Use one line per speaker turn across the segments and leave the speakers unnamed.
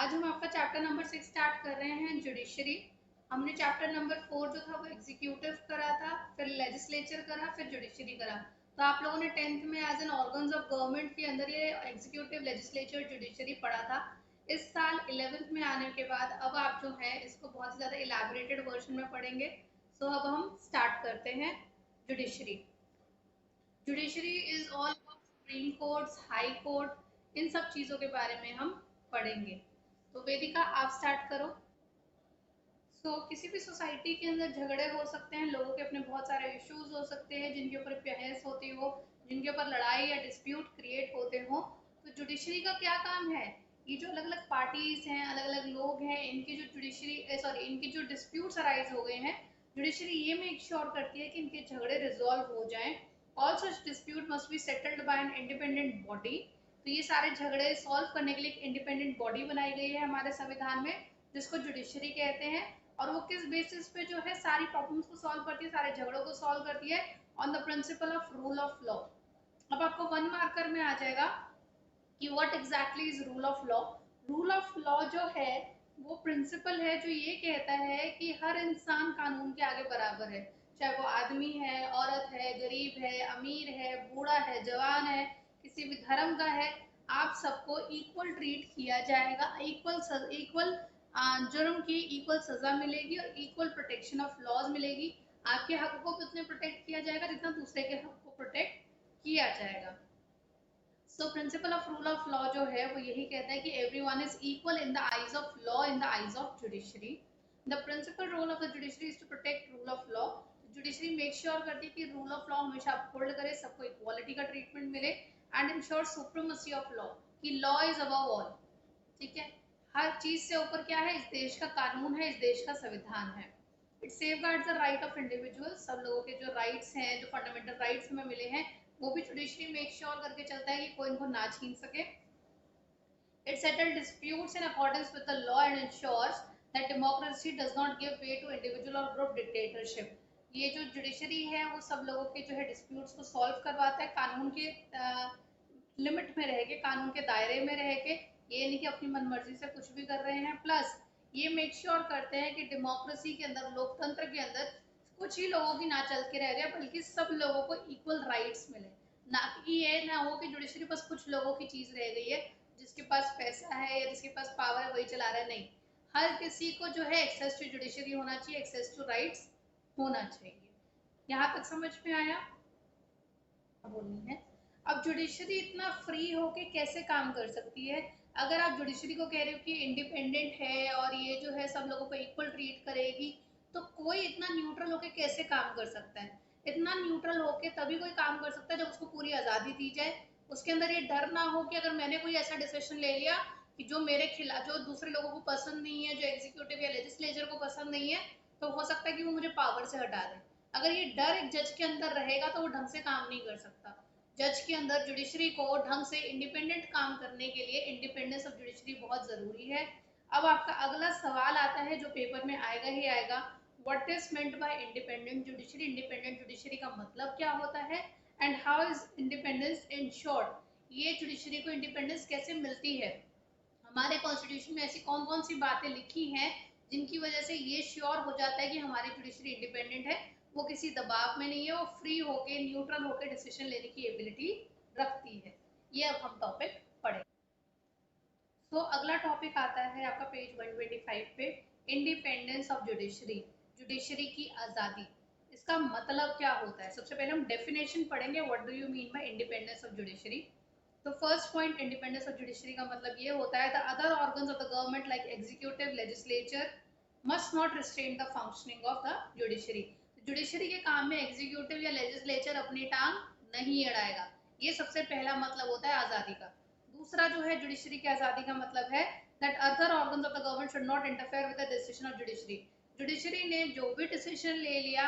आज हम आपका चैप्टर नंबर 6 स्टार्ट कर रहे हैं, जुडिशरी। हमने चैप्टर नंबर 4 जो था वो एग्जीक्यूटिव करा था, फिर लेजिस्लेचर करा, फिर जुडिशरी करा। तो आप लोगों ने 10th में as an organs of government के अंदर ये एग्जीक्यूटिव, लेजिस्लेचर, जुडिशरी पढ़ा था। इस साल 11th में आने के बाद अब आप जो है इसको बहुत ही ज़्यादा इलेबोरेटेड वर्जन में पढ़ेंगे। सो अब हम स्टार्ट करते हैं judiciary. Judiciary is all supreme courts, high court, इन सब चीज़ों के बारे में हम पढ़ेंगे। तो वेदिका आप स्टार्ट करो। किसी भी सोसाइटी के अंदर झगड़े हो सकते हैं, लोगों के अपने बहुत सारे इश्यूज हो सकते हैं जिनके ऊपर बहस होती हो, जिनके ऊपर लड़ाई या डिस्प्यूट क्रिएट होते हो। तो जुडिशरी का क्या काम है? ये जो अलग अलग पार्टीज हैं, अलग अलग लोग हैं, इनकी जो जुडिशरी सॉरी इनकी जो डिस्प्यूट्स अराइज हो गए हैं, जुडिशरी ये मेक श्योर करती है कि इनके झगड़े रिजॉल्व हो जाएं। All such dispute must be settled bye an independent body. तो ये सारे झगड़े सॉल्व करने के लिए एक इंडिपेंडेंट बॉडी बनाई गई है हमारे संविधान में, जिसको जुडिशरी कहते हैं। और वो किस बेसिस पे जो है सारी प्रॉब्लम्स को सॉल्व करती है, सारे झगड़ों को सॉल्व करती है, on the principal of rule of law. अब आपको 1 मार्कर में आ जाएगा कि what exactly is rule of law. Rule of law जो है वो प्रिंसिपल है जो ये कहता है कि हर इंसान कानून के आगे बराबर है, चाहे वो आदमी है, औरत है, गरीब है, अमीर है, बूढ़ा है, जवान है, किसी भी धर्म का है। आप सबको इक्वल ट्रीट किया जाएगा, इक्वल इक्वल जुर्म की इक्वल सजा मिलेगी और इक्वल प्रोटेक्शन ऑफ लॉज मिलेगी। आपके हक को भी उतने प्रोटेक्ट किया जाएगा जितना दूसरे के हक को प्रोटेक्ट किया जाएगा। So principle of rule of law जो है वो यही कहता है कि everyone is equal in the eyes of law, in the eyes of judiciary. The principal role of the judiciary is to protect rule of law. Judiciary make sure करती है कि रूल ऑफ लॉ हमेशा uphold करे, सबको equality का treatment मिले, and ensure supremacy of law, कि law is above all. ठीक है, हर चीज से ऊपर क्या है? इस देश का कानून है, इस देश का संविधान है। It safeguards the right of individual. सब लोगों के जो राइट्स हैं, जो फंडामेंटल राइट्स हमें मिले हैं, वो भी जुडिशरी मेक श्योर करके चलता है कि कोई इनको ना छीन सके। It settle disputes in accordance with the law and ensures that democracy does not give way to individual or group dictatorship. ये जो जुडिशरी है वो सब लोगों के जो है डिस्प्यूट्स को सॉल्व करवाता है, कानून के लिमिट में रह के, कानून के दायरे में रह के। ये नहीं कि अपनी मनमर्जी से कुछ भी कर रहे हैं। प्लस ये मेक श्योर करते हैं कि डेमोक्रेसी के अंदर, लोकतंत्र के अंदर कुछ ही लोगों की ना चल के रह जाए, बल्कि सब लोगों को इक्वल राइट्स मिले। ना कि ये ना हो कि जुडिशरी बस कुछ लोगों की चीज रह गई है, जिसके पास पैसा है या जिसके पास पावर है वही चला रहा है। नहीं, हर किसी को जो है एक्सेस टू जुडिशरी होना चाहिए, एक्सेस टू राइट्स होना चाहिए। यहाँ तक समझ में आया? बोलनी है। अब जुडिशरी इतना फ्री होके कैसे काम कर सकती है? अगर आप जुडिशरी को कह रहे हो कि इंडिपेंडेंट है और ये जो है सब लोगों को इक्वल ट्रीट करेगी, तो कोई इतना न्यूट्रल होके कैसे काम कर सकता है? इतना न्यूट्रल होके तभी कोई काम कर सकता है जब उसको पूरी आज़ादी दी जाए, उसके अंदर ये डर ना हो कि अगर मैंने कोई ऐसा डिसीजन ले लिया कि जो मेरे खिलाफ, जो दूसरे लोगों को पसंद नहीं है, जो एग्जीक्यूटिव या लेजिस्लेचर को पसंद नहीं है, तो हो सकता है कि वो मुझे पावर से हटा दे। अगर ये डर एक जज के अंदर रहेगा तो वो ढंग से काम नहीं कर सकता। जज के अंदर जुडिशरी को ढंग से इंडिपेंडेंट काम करने के लिए इंडिपेंडेंस ऑफ जुडिशरी बहुत जरूरी है। अब आपका अगला सवाल आता है जो पेपर में आएगा ही आएगा, what is meant by independent judiciary? Independent judiciary का मतलब क्या होता है, and how is independence insured? ये जुडिशरी को इंडिपेंडेंस कैसे मिलती है? हमारे कॉन्स्टिट्यूशन में ऐसी कौन कौन सी बातें लिखी हैं जिनकी वजह से ये श्योर हो जाता है कि हमारी जुडिशरी इंडिपेंडेंट है, वो किसी दबाव में नहीं है, वो फ्री होके, न्यूट्रल होके डिसीजन लेने की एबिलिटी रखती है। ये अब हम टॉपिक पढ़ेंगे। अगला टॉपिक आता है आपका पेज 125 पे, इंडिपेंडेंस ऑफ जुडिशरी, जुडिशरी की आज़ादी। इसका मतलब क्या होता है? सबसे पहले हम डेफिनेशन पढ़ेंगे, what do you mean by independence of judiciary. तो first point independence of judiciary का मतलब ये होता है, the other organs of the government like executive, legislature must not restrain the functioning of the judiciary. Judiciary के काम में executive या लेजिस्लेचर अपनी टांग नहीं अड़ाएगा। ये सबसे पहला मतलब होता है आज़ादी का। दूसरा जो है जुडिशरी की आज़ादी का मतलब है that other organs of the government should not interfere with the decision of judiciary. Judiciary ने जो भी डिसीजन ले लिया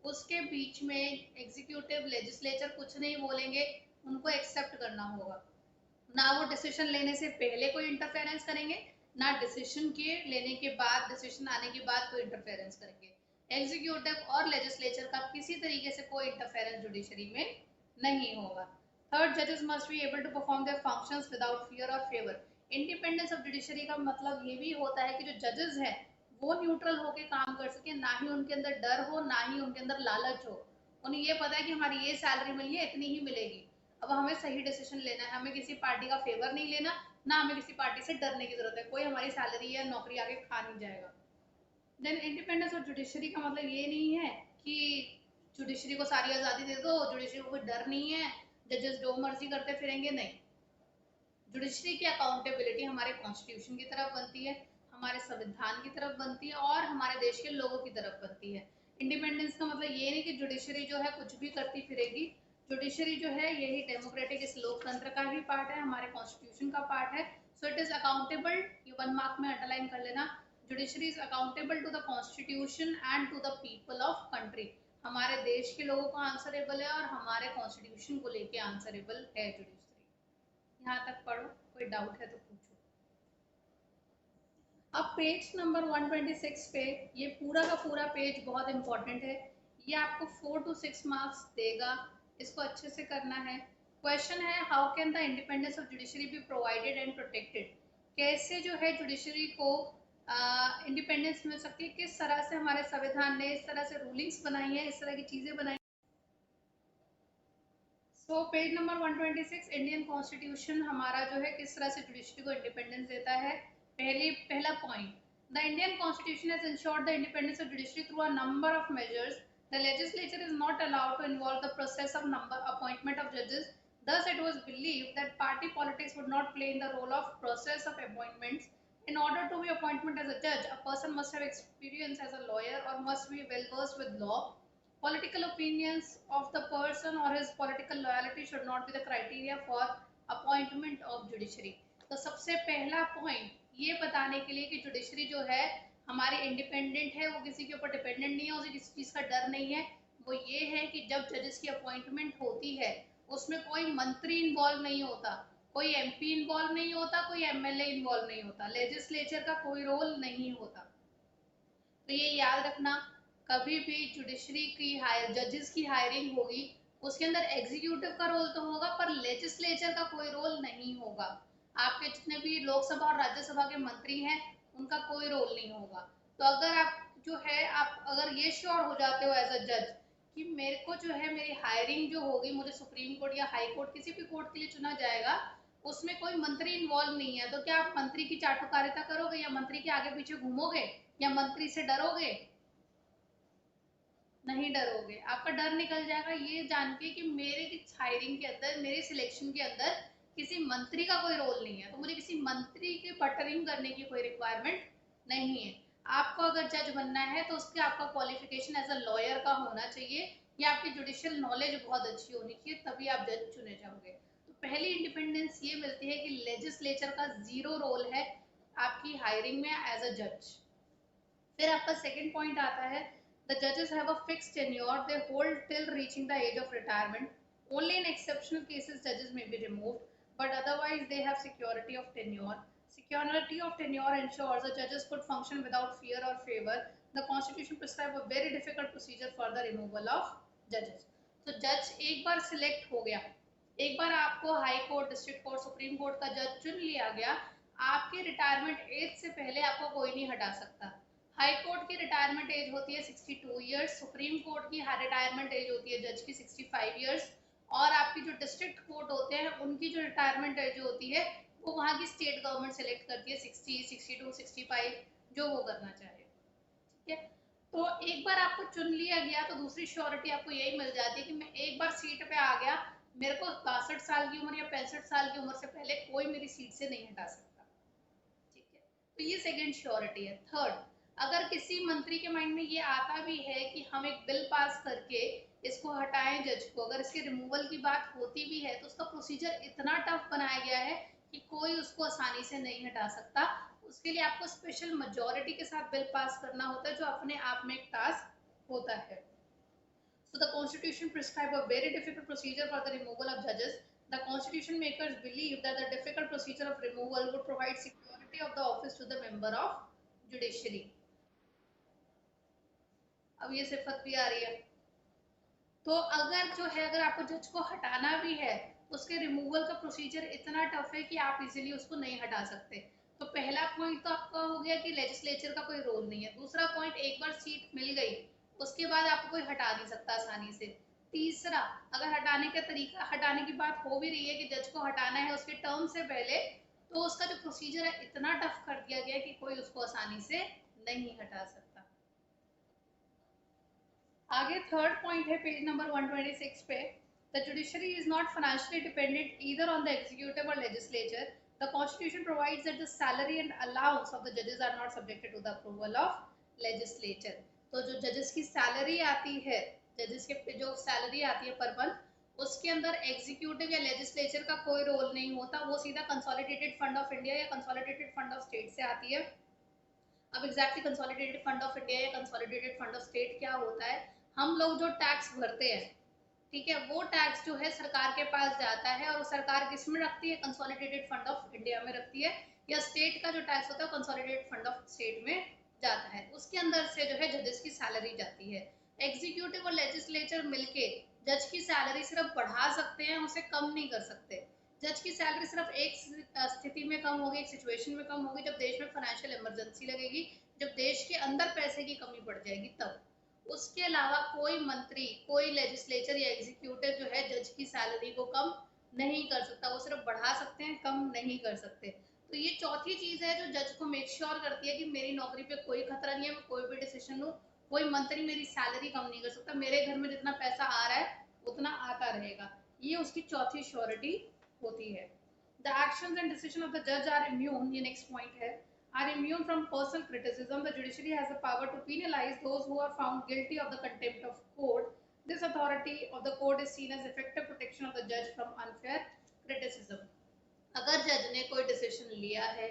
उसके बीच में एग्जीक्यूटिव, लेजिस्लेचर कुछ नहीं बोलेंगे, उनको एक्सेप्ट करना होगा। ना वो डिसीजन लेने से पहले कोई इंटरफेरेंस करेंगे, ना डिसीजन के लेने के बाद, डिसीजन आने के बाद कोई इंटरफेरेंस करेंगे। एग्जीक्यूटिव और लेजिस्लेचर का किसी तरीके से कोई इंटरफेरेंस जुडिशरी में नहीं होगा। थर्ड, जजेस must be able to perform their functions without fear or favour. Independence of judiciary का मतलब ये भी होता है कि जो जजेस हैं वो न्यूट्रल होकर काम कर सके, ना ही उनके अंदर डर हो, ना ही उनके अंदर लालच हो। उन्हें ये पता है कि हमारी ये सैलरी मिली है, इतनी ही मिलेगी। अब हमें सही डिसीजन लेना है, हमें किसी पार्टी का फेवर नहीं लेना, ना हमें किसी पार्टी से डरने की जरूरत है, कोई हमारी सैलरी या नौकरी आगे खा नहीं जाएगा। देन इंडिपेंडेंस ऑफ जुडिशरी का मतलब ये नहीं है कि जुडिशरी को सारी आज़ादी दे दो, जुडिशरी को कोई डर नहीं है, जजेस जो मर्जी करते फिरेंगे, नहीं। जुडिशरी की अकाउंटेबिलिटी हमारे कॉन्स्टिट्यूशन की तरफ बनती है, हमारे संविधान की तरफ बनती है और हमारे देश के लोगों की तरफ बनती है। इंडिपेंडेंस का मतलब ये नहीं कि जुडिशरी जो है कुछ भी करती फिरेगी। जुडिशरी जो है यही डेमोक्रेटिक इस लोकतंत्र का ही पार्ट है, हमारे कॉन्स्टिट्यूशन का पार्ट है। सो इट इज अकाउंटेबल, ये 1 मार्क में अंडरलाइन कर लेना। Judiciary is accountable to the constitution and to the people of country. हमारे देश के लोगों को आंसरेबल है और हमारे कॉन्स्टिट्यूशन को लेके आंसरेबल है जुडिशरी। यहाँ तक पढ़ो, कोई डाउट है तो पूछो। अब पेज नंबर 126 पे, ये पूरा का पूरा पेज बहुत इंपॉर्टेंट है, ये आपको 4 to 6 मार्क्स देगा, इसको अच्छे से करना है। क्वेश्चन है, how can the independence of judiciary be provided and protected. कैसे जो है जुडिशरी को इंडिपेंडेंस मिल सकती है, किस तरह से हमारे संविधान ने इस तरह से रूलिंग्स बनाई है, इस तरह की चीजें बनाई। So page number 126, Indian constitution हमारा जो है किस तरह से जुडिशरी को इंडिपेंडेंस देता है। पहला point, the Indian constitution has ensured the independence of judiciary through a number of measures. The legislature is not allowed to involve the process of number appointment of जजेस। Thus, it was believed that party politics would not play in the role of process of appointments. In order to be appointed as a judge, a person must have experience as a lawyer or must be well versed with law. Political opinions of the person or his political loyalty should not be the criteria for appointment of judiciary. तो सबसे पहला point ये बताने के लिए कि judiciary जो है हमारी इंडिपेंडेंट है, वो किसी के ऊपर डिपेंडेंट नहीं है, उसे किसी चीज़ का डर नहीं है, वो ये है कि जब जजेस की अपॉइंटमेंट होती है उसमें कोई मंत्री इन्वॉल्व नहीं होता, कोई एमपी इन्वॉल्व नहीं होता, कोई एमएलए इन्वॉल्व नहीं होता, लेजिस्लेचर का कोई रोल नहीं होता। तो ये याद रखना, कभी भी जुडिशरी की जजेस की हायरिंग होगी उसके अंदर एग्जीक्यूटिव का रोल तो होगा पर लेजिस्लेचर का कोई रोल नहीं होगा। आपके जितने भी लोकसभा और राज्यसभा के मंत्री हैं उनका कोई रोल नहीं होगा। तो अगर आप जो है आप अगर ये श्योर हो जाते हो एज अ जज कि मेरे को जो है मेरी हायरिंग जो होगी, मुझे सुप्रीम कोर्ट या हाई कोर्ट किसी भी कोर्ट के लिए चुना जाएगा, उसमें कोई मंत्री इन्वॉल्व नहीं है, तो क्या आप मंत्री की चाटुकारिता करोगे या मंत्री के आगे पीछे घूमोगे या मंत्री से डरोगे? नहीं डरोगे, आपका डर निकल जाएगा ये जान के कि मेरे हायरिंग के अंदर, मेरे सिलेक्शन के अंदर किसी मंत्री का कोई रोल नहीं है, तो मुझे किसी मंत्री के बटरिंग करने की कोई रिक्वायरमेंट नहीं है। आपको अगर जज बनना है तो उसके आपका क्वालिफिकेशन एज अ लॉयर का होना चाहिए या आपकी जुडिशियल नॉलेज बहुत अच्छी होनी चाहिए, तभी आप जज चुने जाओगे। तो पहली इंडिपेंडेंस ये मिलती है कि लेजिस्लेचर का जीरो रोल है आपकी हायरिंग में एज अ जज। फिर आपका सेकंड पॉइंट आता है, the judges have a fixed tenure they hold till reaching the age of retirement. Only in exceptional cases judges may be removed, but otherwise they have security of tenure. Security of tenure ensures the judges could function without fear or favor. The constitution prescribes a very difficult procedure for the removal of judges. तो जज एक बार select हो गया, एक बार आपको high court, district court, supreme court का जज चुन लिया गया, आपके रिटायरमेंट एज से पहले आपको कोई नहीं हटा सकता। हाई कोर्ट की रिटायरमेंट एज होती है 62 ईयर्स, सुप्रीम कोर्ट की रिटायरमेंट एज होती है जज की 65 ईयर्स, और आपकी जो डिस्ट्रिक्ट कोर्ट होते हैं उनकी जो रिटायरमेंट एज होती है वो वहाँ की स्टेट गवर्नमेंट सेलेक्ट करती है 60, 62, 65, जो वो करना चाहे। ठीक है, तो एक बार आपको चुन लिया गया तो दूसरी श्योरिटी आपको यही मिल जाती है कि मैं एक बार सीट पे आ गया, मेरे को 62 साल की उम्र या 65 साल की उम्र से पहले कोई मेरी सीट से नहीं हटा सकता। ठीक है, तो ये सेकेंड श्योरिटी है। थर्ड, अगर किसी मंत्री के माइंड में ये आता भी है कि हम एक बिल पास करके इसको हटाएं जज को, अगर इसके रिमूवल की बात होती भी है तो उसका प्रोसीजर इतना टफ बनाया गया है कि कोई उसको आसानी से नहीं हटा सकता। उसके लिए आपको स्पेशल मेजॉरिटी के साथ बिल पास करना होता है, जो अपने आप में एक टास्क होता है। So the constitution prescribes a very difficult procedure for the removal of judges. The constitution makers believe that the difficult procedure of removal would provide security of the office to the member of judiciary. अब ये सिफत भी आ रही है, तो अगर जो है अगर आपको जज को हटाना भी है उसके रिमूवल का प्रोसीजर इतना टफ है कि आप इजीली उसको नहीं हटा सकते। तो पहला पॉइंट तो आपका हो गया कि लेजिस्लेचर का कोई रोल नहीं है। दूसरा पॉइंट, एक बार सीट मिल गई उसके बाद आपको कोई हटा नहीं सकता आसानी से। तीसरा, अगर हटाने का तरीका, हटाने की बात हो भी रही है कि जज को हटाना है उसके टर्म से पहले, तो उसका जो प्रोसीजर है इतना टफ कर दिया गया है कि कोई उसको आसानी से नहीं हटा सकता। आगे थर्ड पॉइंट है पेज नंबर 126 पे, the judiciary is not financially dependent either on the executive और legislature. The constitution provides that the salary and allowance of the जजेस are not subjected to the approval of legislature. तो जो जजेस की salary आती है, जजेस के जो सैलरी आती है पर मंथ, उसके अंदर एग्जीक्यूटिव या लेजिस्लेचर का कोई रोल नहीं होता, वो सीधा कंसोलिडेटेड फंड ऑफ इंडिया या कंसोलिडेटेड फंड ऑफ स्टेट से आती है। अब exactly consolidated fund of India या कंसोलिडेटेड फंड ऑफ स्टेट क्या होता है, हम लोग जो टैक्स भरते हैं, ठीक है, वो टैक्स जो है सरकार के पास जाता है और वो सरकार किस में रखती है, कंसोलिडेटेड फंड ऑफ इंडिया में रखती है, या स्टेट का जो टैक्स होता है कंसोलिडेटेड फंड ऑफ स्टेट में जाता है, उसके अंदर से जो है जजेस की सैलरी जाती है। एग्जीक्यूटिव और लेजिस्लेचर मिलके जज की सैलरी सिर्फ बढ़ा सकते हैं, उसे कम नहीं कर सकते। जज की सैलरी सिर्फ एक स्थिति में कम होगी, एक सिचुएशन में कम होगी, जब देश में फाइनेंशियल इमरजेंसी लगेगी, जब देश के अंदर पैसे की कमी पड़ जाएगी तब। उसके अलावा कोई मंत्री, कोई लेजिस्लेचर या एग्जीक्यूटिव जो है जज की सैलरी को कम नहीं कर सकता, वो सिर्फ बढ़ा सकते हैं, कम नहीं कर सकते। तो ये चौथी चीज है जो जज को मेक श्योर करती है कि मेरी नौकरी पे कोई खतरा नहीं है, मैं कोई भी डिसीजन लूँ, कोई मंत्री मेरी सैलरी कम नहीं कर सकता, मेरे घर में जितना पैसा आ रहा है उतना आता रहेगा। ये उसकी चौथी श्योरिटी होती है। The actions and decision of the judge are immune, ये next point है, are immune from personal criticism. The judiciary has the power to penalize those who are found guilty of the contempt of court. This authority of the court is seen as effective protection of the judge from unfair criticism. अगर जज ने कोई decision लिया है,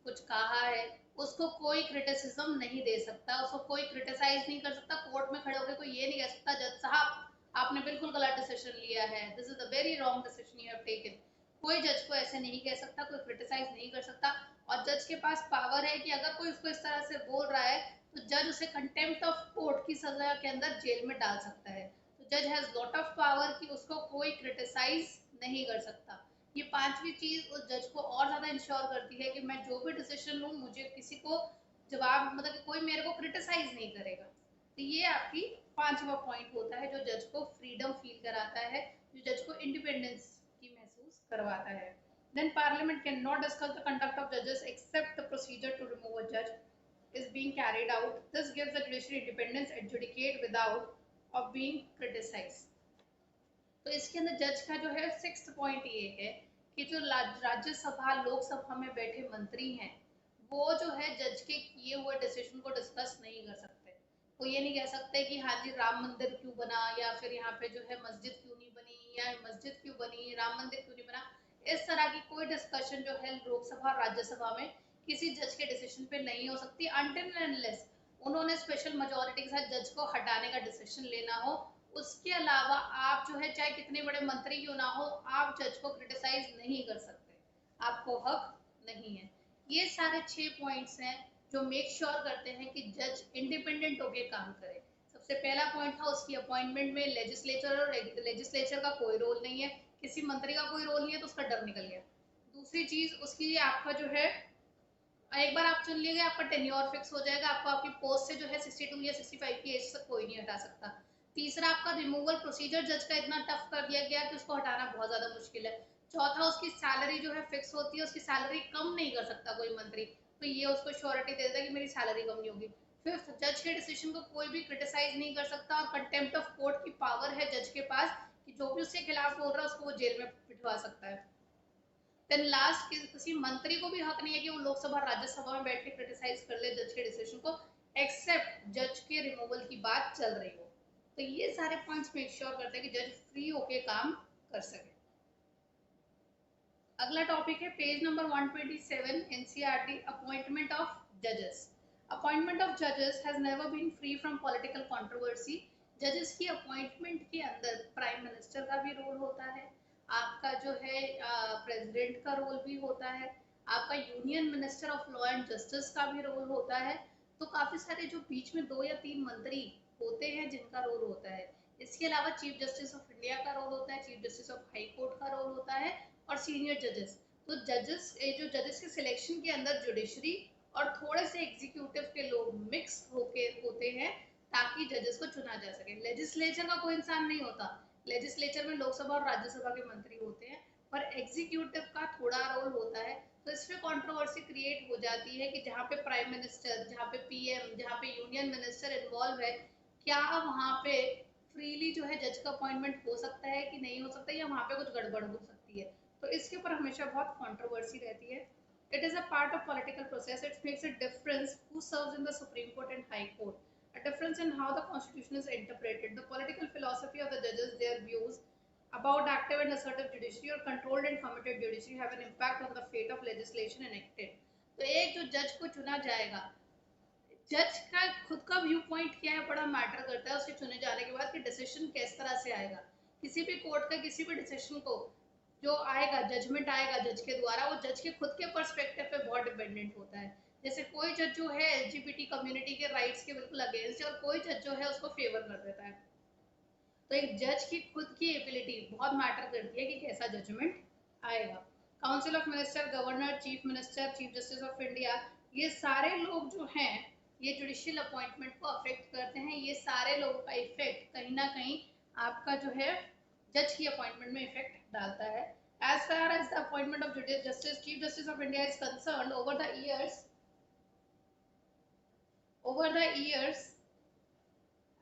कुछ कहा है, उसको कोई क्रिटिसिज्म नहीं दे सकता, उसको कोई क्रिटिसाइज नहीं कर सकता, कोर्ट में खड़े होकर कोई ये नहीं कह सकता जज साहब आपने बिल्कुल गलत डिसीजन लिया है, this is the very wrong decision you have taken. कोई जज को ऐसे नहीं कह सकता, कोई क्रिटिसाइज नहीं कर सकता। और जज के पास पावर है कि अगर कोई उसको इस तरह से बोल रहा है तो जज उसे कंटेम्प्ट ऑफ कोर्ट की सजा के अंदर जेल में डाल सकता है। तो जज हैज लॉट ऑफ पावर कि उसको कोई क्रिटिसाइज नहीं कर सकता। ये पांचवी चीज उस जज को और ज्यादा इंश्योर करती है कि मैं जो भी डिसीजन लूँ मुझे किसी को जवाब, मतलब कि कोई मेरे को क्रिटिसाइज नहीं करेगा। तो ये आपकी पांचवा पॉइंट होता है जो जज को फ्रीडम फील कराता है, जो जज को इंडिपेंडेंस की महसूस करवाता है। Then Parliament cannot discuss the conduct of judges except the procedure to remove a judge is being carried out. This gives the judiciary independence adjudicate without of being criticized. तो इसके अंदर जज का जो है सिक्स्थ पॉइंट ये है कि जो राज्यसभा लोकसभा में बैठे मंत्री हैं वो जो है जज के किए हुए डिसीजन को डिस्कस नहीं कर सकते। वो ये नहीं कह सकते कि हाँ जी राम मंदिर क्यों बना, या फिर यहाँ पे जो है मस्जिद क्यों नहीं बनी, या मस्जिद क्यों बनी, राम मंदिर क्यों नहीं बना। इस तरह की कोई डिस्कशन जो है लोकसभा और राज्यसभा में किसी जज के डिसीजन पे नहीं हो सकती अनटिल एंड अनलेस उन्होंने स्पेशल मेजोरिटी के साथ जज को हटाने का डिसीजन लेना हो। उसके अलावा आप जो है चाहे कितने बड़े मंत्री क्यों ना हो, आप जज को क्रिटिसाइज नहीं कर सकते, आपको हक नहीं है। ये सारे 6 पॉइंट्स हैं जो मेक श्योर करते हैं कि जज इंडिपेंडेंट होकर काम करे। सबसे पहला पॉइंट था उसकी अपॉइंटमेंट में लेजिस्लेचर और लेजिस्लेचर का कोई रोल नहीं है, किसी मंत्री का कोई रोल नहीं है, तो उसका डर निकल गया। दूसरी चीज उसकी आपका जो है एक बार आप चुन लिए गए आपका टेन्योर फिक्स हो जाएगा, आपको आपकी पोस्ट से जो है 62 या 65 की एज तक कोई नहीं हटा सकता। तीसरा आपका रिमूवल प्रोसीजर जज का इतना टफ कर दिया गया कि उसको हटाना बहुत ज्यादा मुश्किल है। चौथा उसकी सैलरी जो है फिक्स होती है, उसकी सैलरी कम नहीं कर सकता कोई मंत्री, तो ये उसको श्योरिटी दे देता है कि मेरी सैलरी कम नहीं होगी। फिफ्थ, जज के डिसीजन को कोई भी क्रिटिसाइज नहीं कर सकता और कंटेम्प्ट ऑफ कोर्ट की पावर है जज के पास कि जो भी उसके खिलाफ बोल रहा है उसको वो जेल में पिटवा सकता है। देन लास्ट, किसी मंत्री को भी हक नहीं है कि वो लोकसभा राज्यसभा में बैठ के क्रिटिसाइज कर ले जज के डिसीजन को, एक्सेप्ट जज के रिमूवल की बात चल रही हो। तो ये सारे पॉइंट्स मेक श्योर करते हैं कि जज फ्री होके काम कर सके। अगला टॉपिक है page number 127 NCERT, appointment of जजेस। अपॉइंटमेंट ऑफ जजेस has never been free from political controversy. जजेस की अपॉइंटमेंट के अंदर प्राइम मिनिस्टर का भी रोल होता है, आपका जो है प्रेसिडेंट का रोल भी होता है, आपका union minister of law and justice का भी रोल होता है। तो काफी सारे जो बीच में 2 या 3 मंत्री होते हैं जिनका रोल होता है। इसके अलावा चीफ जस्टिस ऑफ इंडिया का रोल होता है, chief justice of high court का रोल होता है और सीनियर जजेस। तो जजेस के सिलेक्शन के अंदर जुडिशरी और थोड़े से एग्जीक्यूटिव के लोग मिक्स होते हैं ताकि जजेस को चुना जा सके। लेजिस्लेचर का कोई इंसान नहीं होता, लेजिस्लेचर में लोकसभा और राज्यसभा के मंत्री होते हैं, पर एग्जीक्यूटिव का थोड़ा रोल होता है। तो इसमें कंट्रोवर्सी क्रिएट हो जाती है कि जहाँ पे प्राइम मिनिस्टर, जहाँ पे पीएम, जहाँ पे यूनियन मिनिस्टर इन्वॉल्व है, क्या वहाँ पे फ्रीली जो है जज का अपॉइंटमेंट हो सकता है कि नहीं हो सकता, या वहाँ पे कुछ गड़बड़ हो सकती है। तो इसके ऊपर हमेशा बहुत कंट्रोवर्सी रहती है। It is a part of political process. It makes a difference who serves in the Supreme Court and High Court. A difference in how the Constitution is interpreted. The political philosophy of the judges, their views about active and assertive judiciary or controlled and committed judiciary have an impact on the fate of legislation enacted. तो एक जो जज को चुना जाएगा, जज का खुद का व्यू पॉइंट क्या है बड़ा मैटर करता है उसके चुने जाने के बाद कि डिसीजन किस तरह से आएगा। किसी भी कोर्ट का किसी भी डिसीजन को जो आएगा, जजमेंट आएगा जज के द्वारा, वो जज के खुद के पर्सपेक्टिव पे बहुत डिपेंडेंट होता है। जैसे कोई जज जो है एलजीबीटी कम्युनिटी के राइट्स के बिल्कुल अगेंस्ट है और कोई जज जो है उसको फेवर कर देता है। तो एक जज की खुद की एबिलिटी बहुत मैटर करती है कि कैसा जजमेंट आएगा। Council of minister, governor, chief minister, chief justice of India, ये सारे लोग जो हैं ये जुडिशियल अपॉइंटमेंट को अफेक्ट करते हैं। ये सारे लोगों का इफेक्ट कहीं ना कहीं आपका जो है जज की अपॉइंटमेंट में इफेक्ट डालता है। As far as the appointment of Chief Justice of India is concerned, over the years,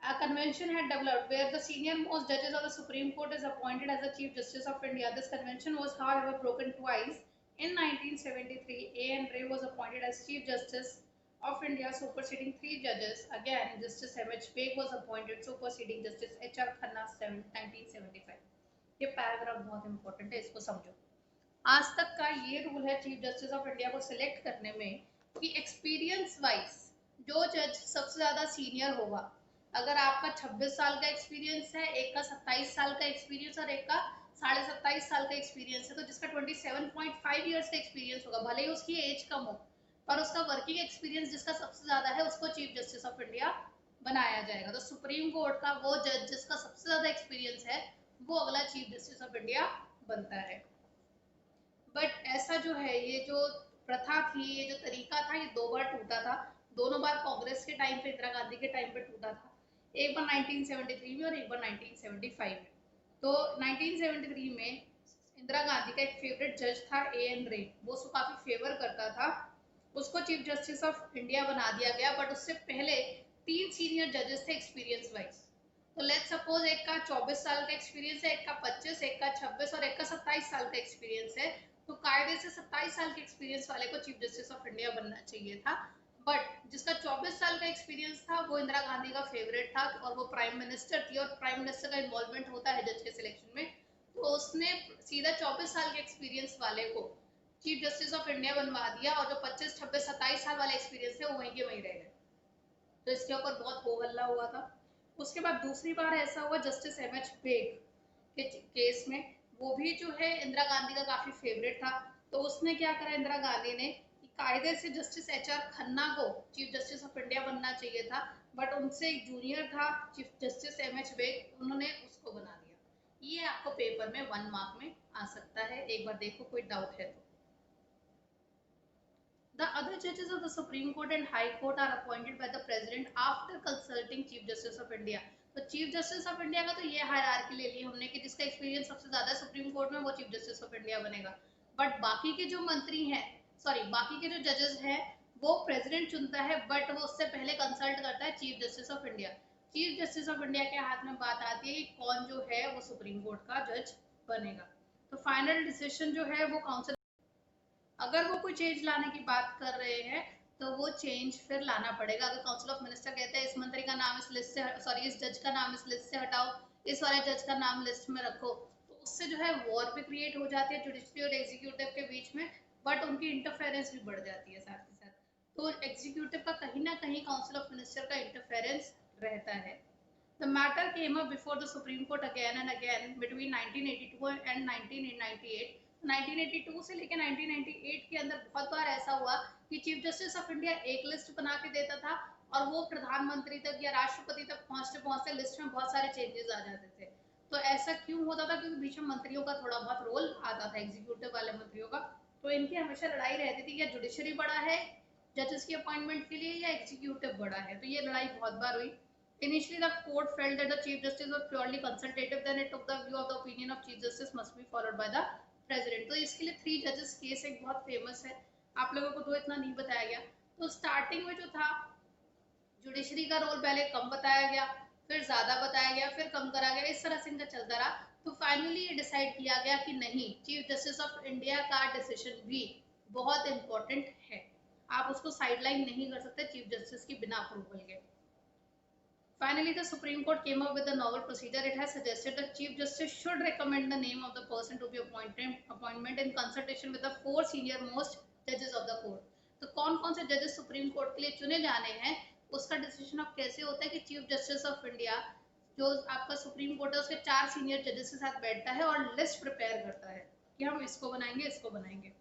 a convention had developed where the senior most judges of the Supreme Court is appointed as the Chief Justice of India. This convention was, however, broken twice. In 1973, A.N. Ray was appointed as Chief Justice of India, superseding three judges. Again, Justice M.H. Beg was appointed, superseding Justice H.R. Khanna, 1975. ये paragraph बहुत important है, इसको समझो। आज तक का ये rule है चीफ जस्टिस ऑफ इंडिया को सिलेक्ट करने में कि एक्सपीरियंस वाइज जो जज सबसे ज्यादा सीनियर होगा, अगर आपका 26 साल का एक्सपीरियंस है, एक का 27 साल का एक्सपीरियंस और एक का 27.5 साल का एक्सपीरियंस है, तो जिसका 27.5 ईयर्स का एक्सपीरियंस होगा, भले ही उसकी एज कम हो, पर उसका वर्किंग एक्सपीरियंस जिसका सबसे ज्यादा है उसको चीफ जस्टिस ऑफ इंडिया बनाया जाएगा। तो सुप्रीम कोर्ट का वो जज जिसका सबसे ज्यादा एक्सपीरियंस है वो अगला चीफ जस्टिस ऑफ इंडिया बनता है। बट ऐसा जो है, ये जो प्रथा थी, ये जो तरीका था, ये दो बार टूटा था। दोनों बार कांग्रेस के टाइम पे, इंदिरा गांधी के टाइम पे टूटा था। एक बार 1973 में और एक बार 1975 में। तो 1973 में इंदिरा गांधी का एक फेवरेट जज था A.N. रे, वो उसको काफी फेवर करता था, उसको चीफ जस्टिस ऑफ इंडिया बना दिया गया। बट उससे पहले 3 सीनियर जजेस थे एक्सपीरियंस वाइज। तो लेट सपोज एक का 24 साल का एक्सपीरियंस है, एक का 25, एक का 26 और एक का 27 साल का एक्सपीरियंस है। तो कायदे से 27 साल के एक्सपीरियंस वाले को चीफ जस्टिस ऑफ इंडिया बनना चाहिए था। बट जिसका 24 साल का एक्सपीरियंस था वो इंदिरा गांधी का फेवरेट था और वो प्राइम मिनिस्टर थी, और प्राइम मिनिस्टर का इन्वॉल्वमेंट होता है जज के सिलेक्शन में। तो उसने सीधा 24 साल के एक्सपीरियंस वाले को चीफ जस्टिस ऑफ इंडिया बनवा दिया, और जो 25, 26, 27 साल वाले एक्सपीरियंस थे वो वहीं के वहीं रह गए। तो इसके ऊपर बहुत हो हल्ला हुआ था। उसके बाद दूसरी बार ऐसा हुआ जस्टिस M.H. बेग के केस में, वो भी जो है इंदिरा गांधी का काफी फेवरेट था। तो उसने क्या करा इंदिरा गांधी ने कि कायदे से जस्टिस H.R. खन्ना को चीफ जस्टिस ऑफ इंडिया बनना चाहिए था, बट उनसे एक जूनियर था चीफ जस्टिस M.H. बेग, उन्होंने उसको बना दिया। ये आपको पेपर में 1 मार्क में आ सकता है, एक बार देखो कोई डाउट है तो। The other judges of the Supreme Court and High Court are appointed by the President after consulting Chief Justice of India. तो चीफ जस्टिस ऑफ इंडिया का तो ये हायरार्की ले ली हमने कि जिसका एक्सपीरियंस सबसे ज्यादा है सुप्रीम कोर्ट में वो चीफ जस्टिस ऑफ इंडिया बनेगा। बट बाकी के जो मंत्री हैं, सॉरी बाकी के जो जजेस हैं वो प्रेसिडेंट चुनता है, बट वो उससे पहले कंसल्ट करता है chief justice of India. Chief justice of India के हाथ में बात आती है कि कौन जो है वो सुप्रीम कोर्ट का जज बनेगा। तो फाइनल डिसीजन जो है वो काउंसिल, अगर वो कोई चेंज लाने की बात कर रहे हैं तो वो चेंज फिर लाना पड़ेगा। अगर काउंसिल ऑफ मिनिस्टर कहते हैं इस मंत्री का नाम इस लिस्ट से, सॉरी इस जज का नाम इस लिस्ट से हटाओ, इस वाले जज का नाम लिस्ट में रखो, तो उससे जो है वॉर भी क्रिएट हो जाती है जुडिशरी और एग्जीक्यूटिव के बीच में, बट उनकी इंटरफेरेंस भी बढ़ जाती है साथ ही साथ। तो एग्जीक्यूटिव का कहीं ना कहीं काउंसिल ऑफ मिनिस्टर का इंटरफेरेंस रहता है। The matter came up before the Supreme Court again and again between 1982 and 1998। 1982 से लेकर 1998 के अंदर बहुत बार ऐसा हुआ कि चीफ जस्टिस ऑफ इंडिया एक लिस्ट बना के देता था और वो प्रधानमंत्री तक या राष्ट्रपति तक पहुंचते पहुंचते लिस्ट में बहुत सारे चेंजेस आ जाते थे। तो ऐसा क्यों होता था? क्योंकि बीच में मंत्रियों का थोड़ा बहुत रोल आता था, एग्जीक्यूटिव वाले मंत्रियों का। तो इनकी हमेशा लड़ाई रहती थी, या जुडिशरी बड़ा है जजेस की अपॉइंटमेंट के लिए, या एग्जीक्यूटिव बड़ा है। तो ये लड़ाई बहुत बार हुई। Initially, the court felt that the Chief Justice was purely consultative. Then it took the view of the opinion of Chief Justice must be followed by the President. तो इसके लिए 3 जजेस केस एक बहुत फेमस है। आप लोगों को तो इतना नहीं बताया गया। तो स्टार्टिंग में जो था, जुडिशरी का रोल पहले कम बताया गया, फिर ज्यादा बताया गया, फिर कम करा गया, इस तरह से इनका चलता रहा। तो फाइनली ये डिसाइड किया गया कि नहीं, चीफ जस्टिस ऑफ इंडिया का डिसीजन भी बहुत इंपॉर्टेंट है। आप उसको साइडलाइन नहीं कर सकते चीफ जस्टिस की बिना अप्रूवल के। Finally, the Supreme Court came up with a novel procedure. It has suggested that Chief Justice should recommend the name of the person to be appointment in consultation with the 4 senior most judges of the court. तो कौन कौन से जजेस supreme court के लिए चुने जाने हैं, उसका डिसीजन अब कैसे होता है कि चीफ जस्टिस ऑफ इंडिया जो आपका सुप्रीम कोर्ट है उसके 4 सीनियर जजेस के साथ बैठता है और लिस्ट प्रिपेयर करता है कि हम इसको बनाएंगे, इसको बनाएंगे।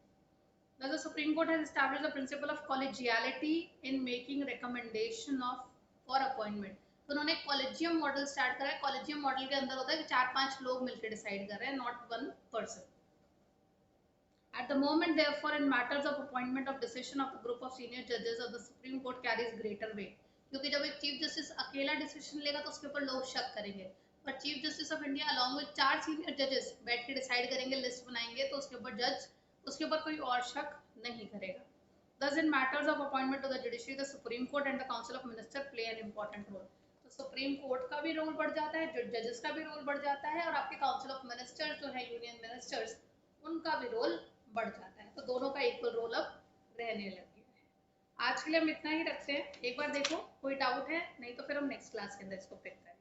Thus, the Supreme Court has established the principle of collegiality in making recommendation of for appointment. तो उन्होंने कॉलेजियम मॉडल स्टार्ट करा है। कॉलेजियम मॉडल के अंदर होता है कि 4-5 लोग मिलकर डिसाइड कर रहे हैं, not one person. At the moment, therefore, in matters of appointment of decision of the group of senior judges of the Supreme Court carries greater weight. क्योंकि जब एक चीफ जस्टिस अकेला डिसीजन लेगा तो उसके ऊपर लोग शक करेंगे, पर chief justice of India along with 4 senior जजेस बैठ के डिसाइड करेंगे, लिस्ट बनाएंगे, तो उसके ऊपर जज उसके ऊपर कोई और शक नहीं करेगा। Thus, in matters of appointment to the judiciary, the Supreme Court and the Council of Ministers play an important role. तो सुप्रीम कोर्ट का भी रोल बढ़ जाता है, जजेस का भी रोल बढ़ जाता है, और आपके काउंसिल ऑफ मिनिस्टर्स जो है यूनियन मिनिस्टर्स, उनका भी रोल बढ़ जाता है। तो दोनों का इक्वल रोल अब रहने लग गया है। आज के लिए हम इतना ही रखते हैं। एक बार देखो कोई डाउट है, नहीं तो फिर हम नेक्स्ट क्लास के अंदर इसको पिक करें।